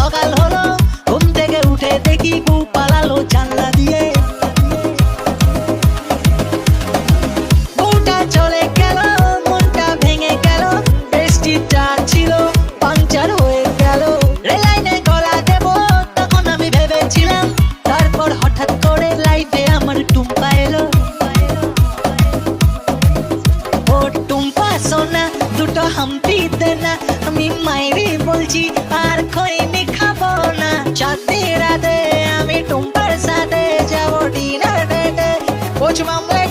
সকাল হলো, ঘুম থেকে উঠে দেখি বউ পালালো জানলা দিয়ে। বউটা চলে গেল, মনটা ভেঙে গেল, বৃষ্টিটা ছিল পাংচার হয়ে গেল। রেলাইনে গলা দেব তখন আমি ভেবেছিলাম, তারপর হঠাৎ করে লাইফে আমার টুম্পা এলো। ও টুম্পা সোনা দুটো হাম্পি দে না, আমি মাইরি বলছি আর খৈনি খাবো না। চাঁদনি রাতে আমি টুম্পার সাথে যাবো ডিনার ডেটে, পোচ মামলে